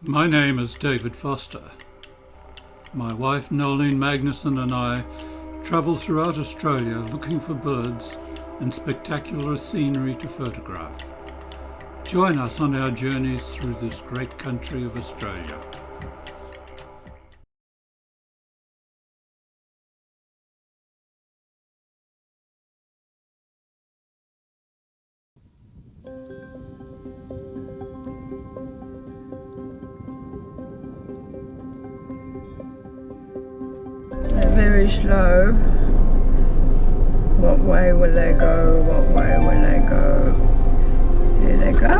My name is David Foster. My wife Nolene Magnuson and I travel throughout Australia looking for birds and spectacular scenery to photograph. Join us on our journeys through this great country of Australia. They're very slow. What way will they go? What way will they go? Here they go.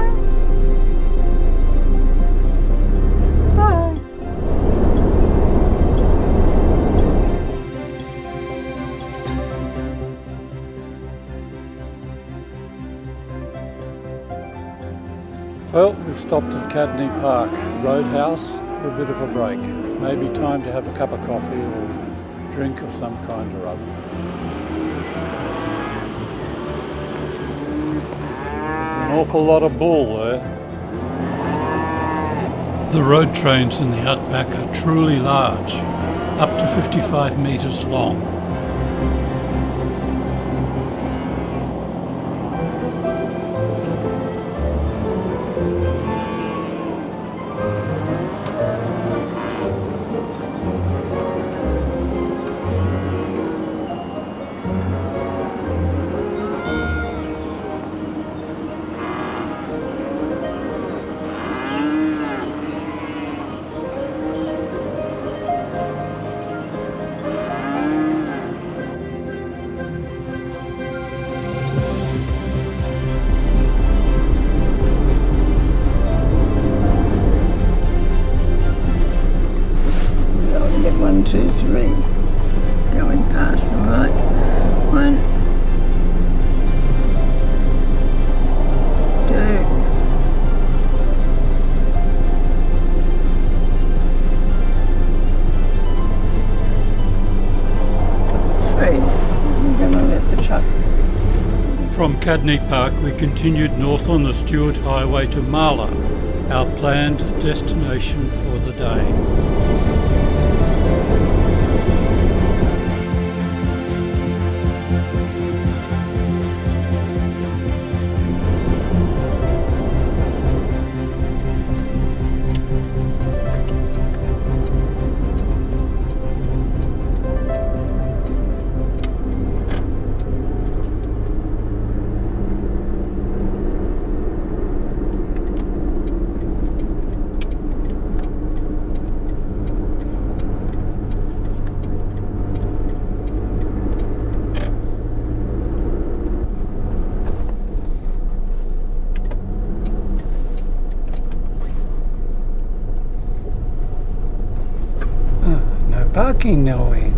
Bye. Well, we've stopped at Cadney Park Roadhouse for a bit of a break. Maybe time to have a cup of coffee or drink of some kind or other. There's an awful lot of bull there. The road trains in the Outback are truly large, up to 55 metres long. One, two, three. Going past the right. One, two, three. I'm going to let the truck. From Cadney Park we continued north on the Stuart Highway to Marla, our planned destination for the day. Parking Nolene.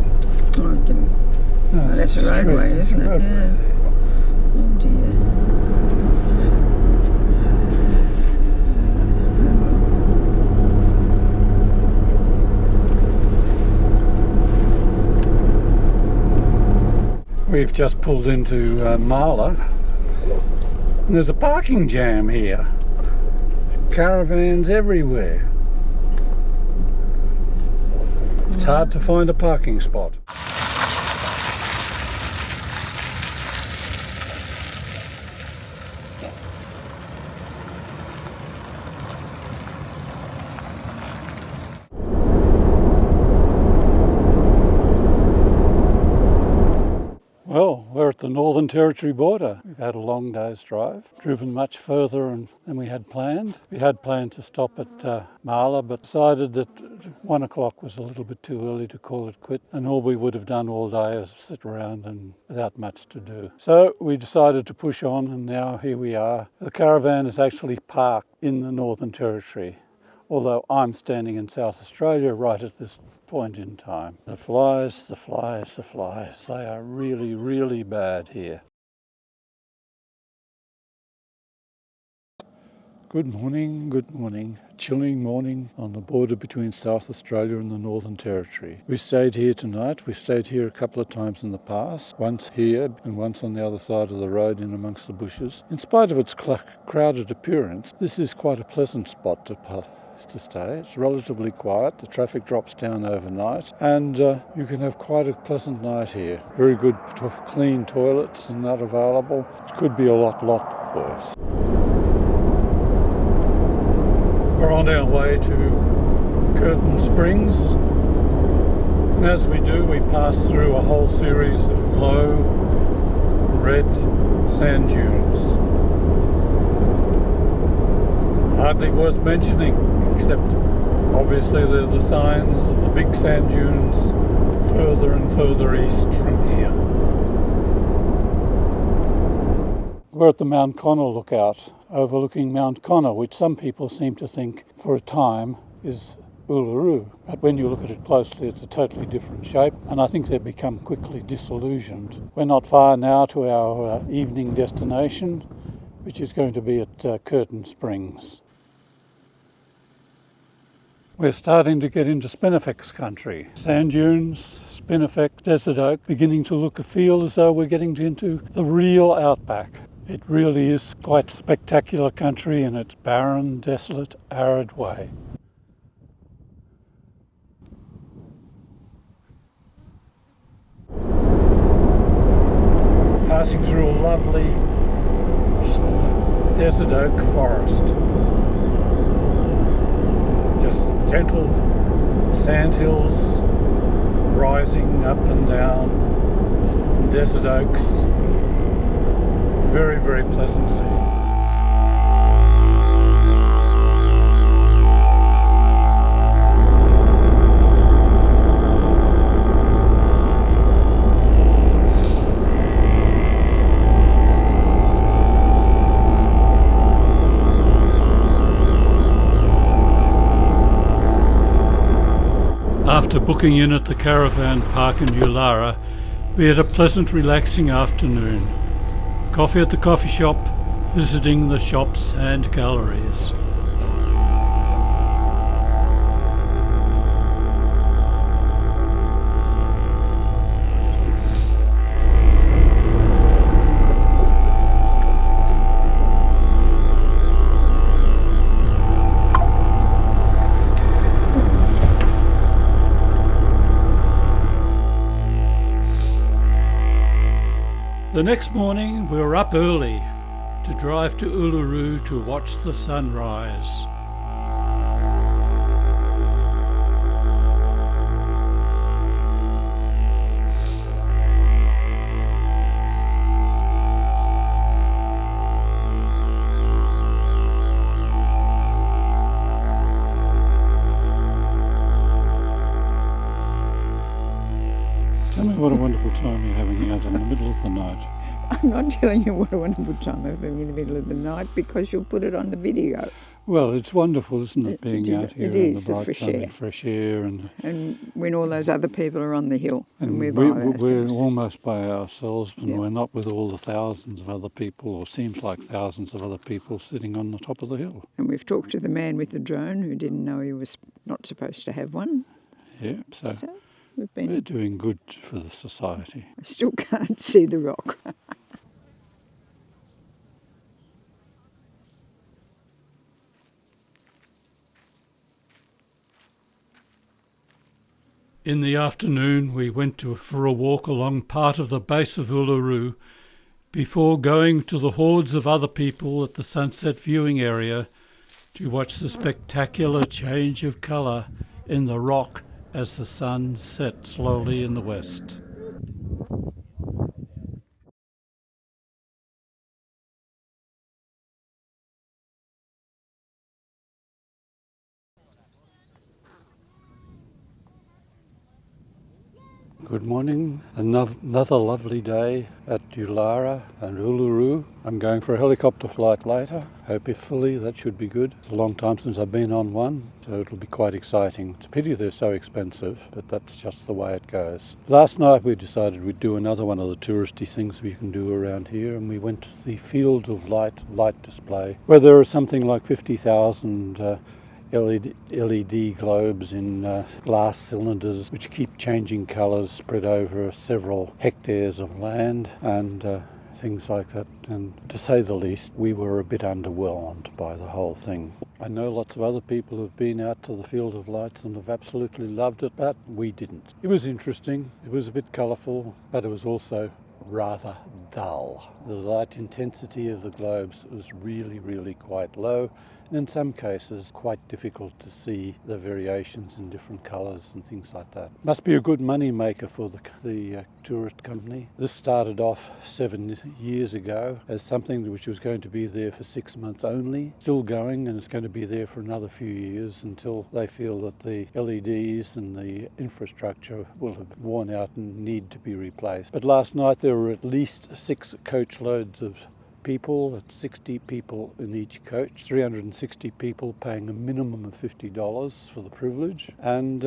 Oh, that's a roadway, isn't it? Yeah. Oh dear. We've just pulled into Marla, and there's a parking jam here. Caravans everywhere. It's hard to find a parking spot. Well, we're at the Northern Territory border. We've had a long day's drive, driven much further than we had planned. We had planned to stop at Marla, but decided that 1 o'clock was a little bit too early to call it quit, and all we would have done all day is sit around and without much to do. So we decided to push on, and now here we are. The caravan is actually parked in the Northern Territory, although I'm standing in South Australia right at this point in time. The flies, the flies, the flies, they are really, really bad here. Good morning, good morning. Chilling morning on the border between South Australia and the Northern Territory. We stayed here tonight. We've stayed here a couple of times in the past, once here and once on the other side of the road in amongst the bushes. In spite of its crowded appearance, this is quite a pleasant spot to to stay. It's relatively quiet. The traffic drops down overnight, and you can have quite a pleasant night here. Very good clean toilets and that available. It could be a lot worse. We're on our way to Curtin Springs, and as we do, we pass through a whole series of low red sand dunes. Hardly worth mentioning, except obviously they're the signs of the big sand dunes further and further east from here. We're at the Mount Connor lookout, overlooking Mount Connor, which some people seem to think for a time is Uluru. But when you look at it closely, it's a totally different shape, and I think they've become quickly disillusioned. We're not far now to our evening destination, which is going to be at Curtin Springs. We're starting to get into spinifex country. Sand dunes, spinifex, desert oak, beginning to look and feel as though we're getting into the real outback. It really is quite spectacular country in its barren, desolate, arid way. Passing through a lovely desert oak forest. Just gentle sand hills rising up and down, desert oaks. Very, very pleasant scene. After booking in at the caravan park in Yulara, we had a pleasant, relaxing afternoon. Coffee at the coffee shop, visiting the shops and galleries. The next morning we were up early to drive to Uluru to watch the sunrise. Tell me what a wonderful time you're having out in the middle of the night. I'm not telling you what a wonderful time I'm having in the middle of the night because you'll put it on the video. Well, it's wonderful, isn't it, being out here in the bright fresh sun air. and fresh air. And when all those other people are on the hill and we're by we're ourselves. almost by ourselves, and Yeah. we're not with all the thousands of other people, or seems like thousands of other people sitting on the top of the hill. And we've talked to the man with the drone who didn't know he was not supposed to have one. Yeah, so we're doing good for the society. I still can't see the rock. In the afternoon, we went for a walk along part of the base of Uluru before going to the hordes of other people at the sunset viewing area to watch the spectacular change of colour in the rock as the sun set slowly in the west. Good morning. Another lovely day at Yulara and Uluru. I'm going for a helicopter flight later. Hopefully that should be good. It's a long time since I've been on one, so it'll be quite exciting. It's a pity they're so expensive, but that's just the way it goes. Last night we decided we'd do another one of the touristy things we can do around here, and we went to the Field of light display, where there are something like 50,000 LED globes in glass cylinders which keep changing colours spread over several hectares of land, and things like that. And to say the least, we were a bit underwhelmed by the whole thing. I know lots of other people who've been out to the Field of Lights and have absolutely loved it, but we didn't. It was interesting, it was a bit colourful, but it was also rather dull. The light intensity of the globes was really, really quite low, and in some cases quite difficult to see the variations in different colours and things like that. Must be a good money maker for the tourist company. This started off 7 years ago as something which was going to be there for 6 months only, still going, and it's going to be there for another few years until they feel that the LEDs and the infrastructure will have worn out and need to be replaced. But last night there were at least 6 coach loads of people, at 60 people in each coach, 360 people paying a minimum of $50 for the privilege. And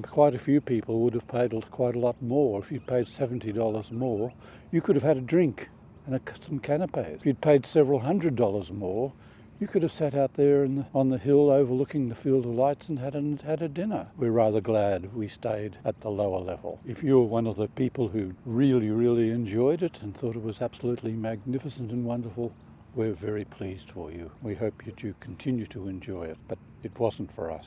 quite a few people would have paid quite a lot more. If you paid $70 more, you could have had a drink and some canapes. If you'd paid several $100s more, you could have sat out there on the hill overlooking the Field of Lights and had a dinner. We're rather glad we stayed at the lower level. If you were one of the people who really, really enjoyed it and thought it was absolutely magnificent and wonderful, we're very pleased for you. We hope that you continue to enjoy it, but it wasn't for us.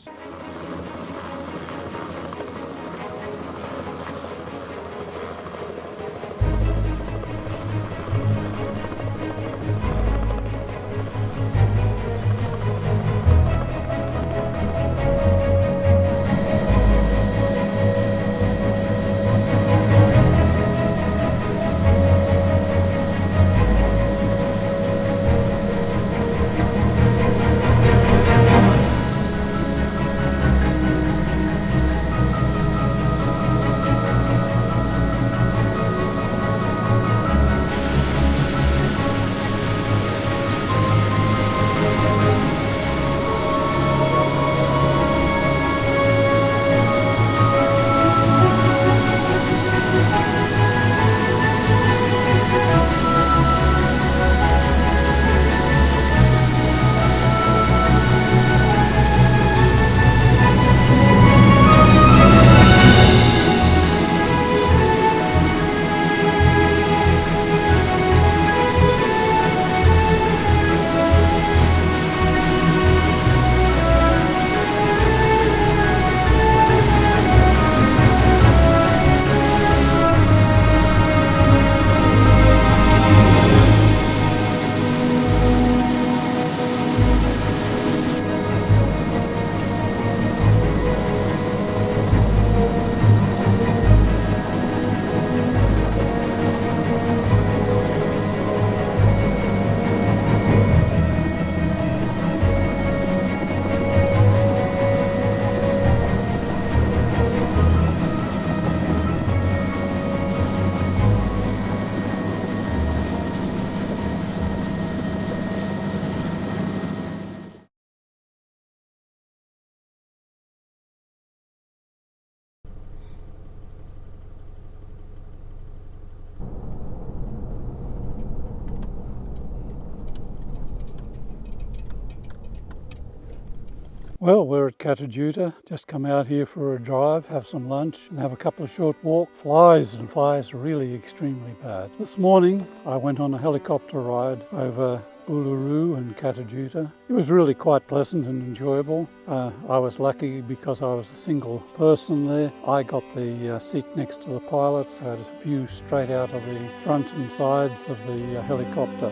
Well, we're at Kata Tjuta. Just come out here for a drive, have some lunch and have a couple of short walks. Flies are really extremely bad. This morning I went on a helicopter ride over Uluru and Kata Tjuta. It was really quite pleasant and enjoyable. I was lucky because I was a single person there. I got the seat next to the pilot, so I had a view straight out of the front and sides of the helicopter,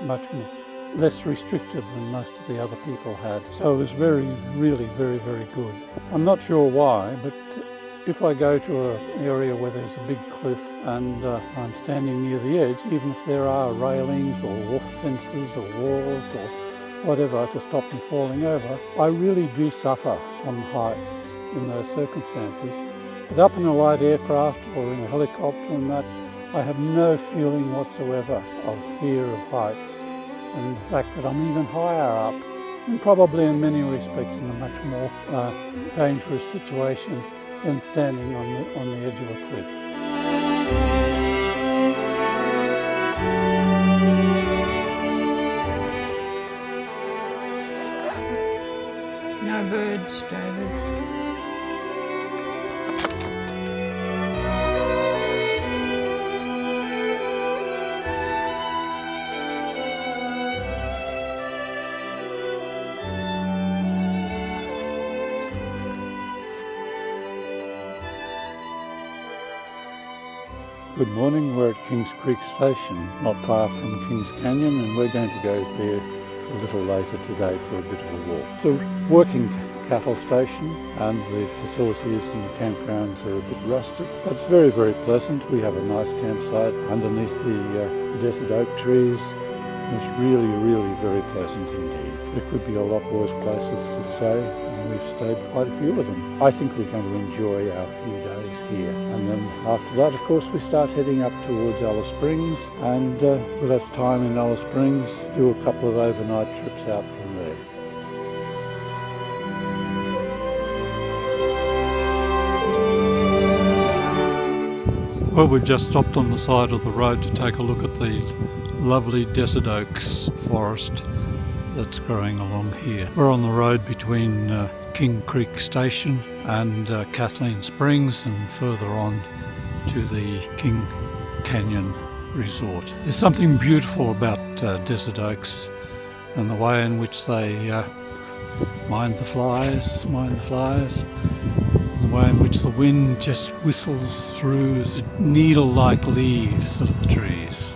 much more less restrictive than most of the other people had. So it was really very good. I'm not sure why, but if I go to an area where there's a big cliff and I'm standing near the edge, even if there are railings or fences or walls or whatever to stop me falling over, I really do suffer from heights in those circumstances. But up in a light aircraft or in a helicopter and that, I have no feeling whatsoever of fear of heights. And the fact that I'm even higher up, and probably in many respects in a much more dangerous situation than standing on the edge of a cliff. No birds, David. Good morning, we're at Kings Creek Station, not far from Kings Canyon, and we're going to go there a little later today for a bit of a walk. It's a working cattle station and the facilities and campgrounds are a bit rusted, but it's very, very pleasant. We have a nice campsite underneath the desert oak trees. It's really, really very pleasant indeed. There could be a lot worse places to stay, and we've stayed quite a few of them. I think we're going to enjoy our few days here. And then after that, of course, we start heading up towards Alice Springs, and we'll have time in Alice Springs, do a couple of overnight trips out from there. Well, we've just stopped on the side of the road to take a look at the lovely desert oaks forest that's growing along here. We're on the road between King Creek Station and Kathleen Springs, and further on to the King Canyon Resort. There's something beautiful about desert oaks and the way in which they mind the flies, the way in which the wind just whistles through the needle-like leaves of the trees.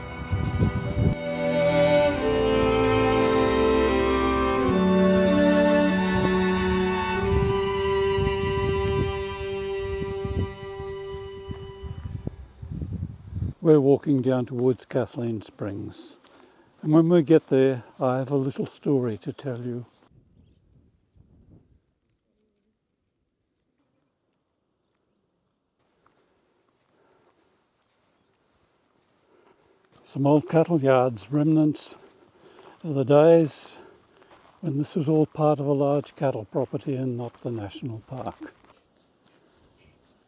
We're walking down towards Kathleen Springs, and when we get there I have a little story to tell you. Some old cattle yards, remnants of the days when this was all part of a large cattle property and not the national park.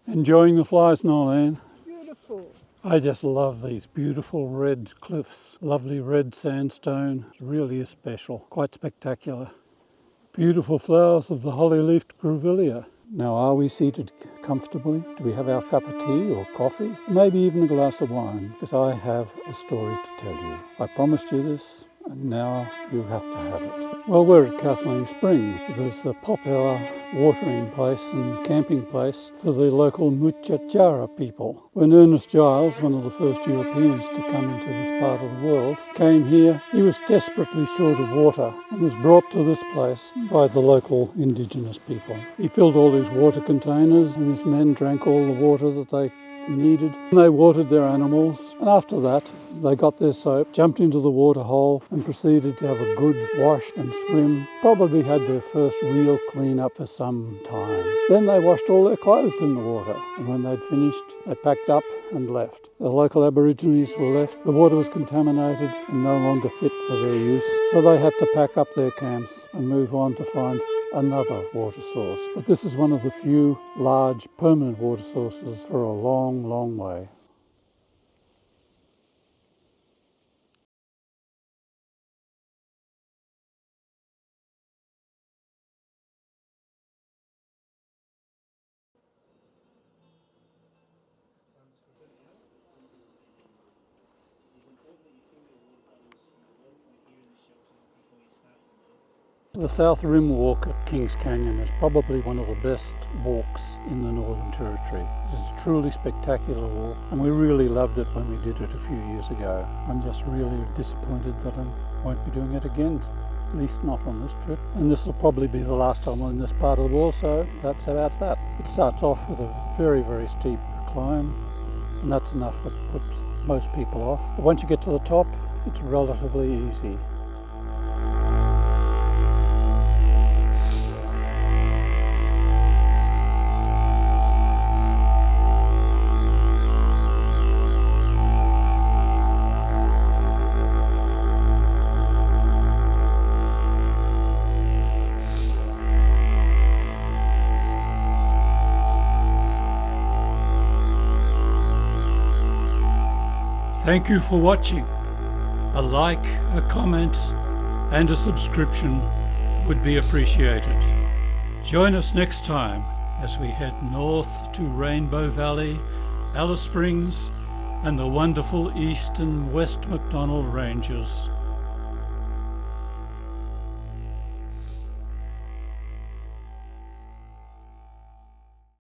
Enjoying the flies, Noreen? Beautiful. I just love these beautiful red cliffs, lovely red sandstone. It really is special, quite spectacular. Beautiful flowers of the holly-leafed grevillea. Now, are we seated comfortably? Do we have our cup of tea or coffee? Maybe even a glass of wine, because I have a story to tell you. I promised you this, and now you have to have it. Well, we're at Kathleen Springs. It was a popular watering place and camping place for the local Mutjatjara people. When Ernest Giles, one of the first Europeans to come into this part of the world, came here, he was desperately short of water and was brought to this place by the local indigenous people. He filled all his water containers and his men drank all the water that they needed. They watered their animals, and after that they got their soap, jumped into the water hole and proceeded to have a good wash and swim. Probably had their first real clean up for some time. Then they washed all their clothes in the water, and when they'd finished they packed up and left. The local Aborigines were left. The water was contaminated and no longer fit for their use, so they had to pack up their camps and move on to find another water source. But this is one of the few large permanent water sources for a long, long way. The South Rim Walk at Kings Canyon is probably one of the best walks in the Northern Territory. It is a truly spectacular walk, and we really loved it when we did it a few years ago. I'm just really disappointed that I won't be doing it again, at least not on this trip. And this will probably be the last time I'm in this part of the world, so that's about that. It starts off with a very, very steep climb, and that's enough to put most people off. But once you get to the top, it's relatively easy. Thank you for watching. A like, a comment, and a subscription would be appreciated. Join us next time as we head north to Rainbow Valley, Alice Springs, and the wonderful East and West McDonnell Ranges.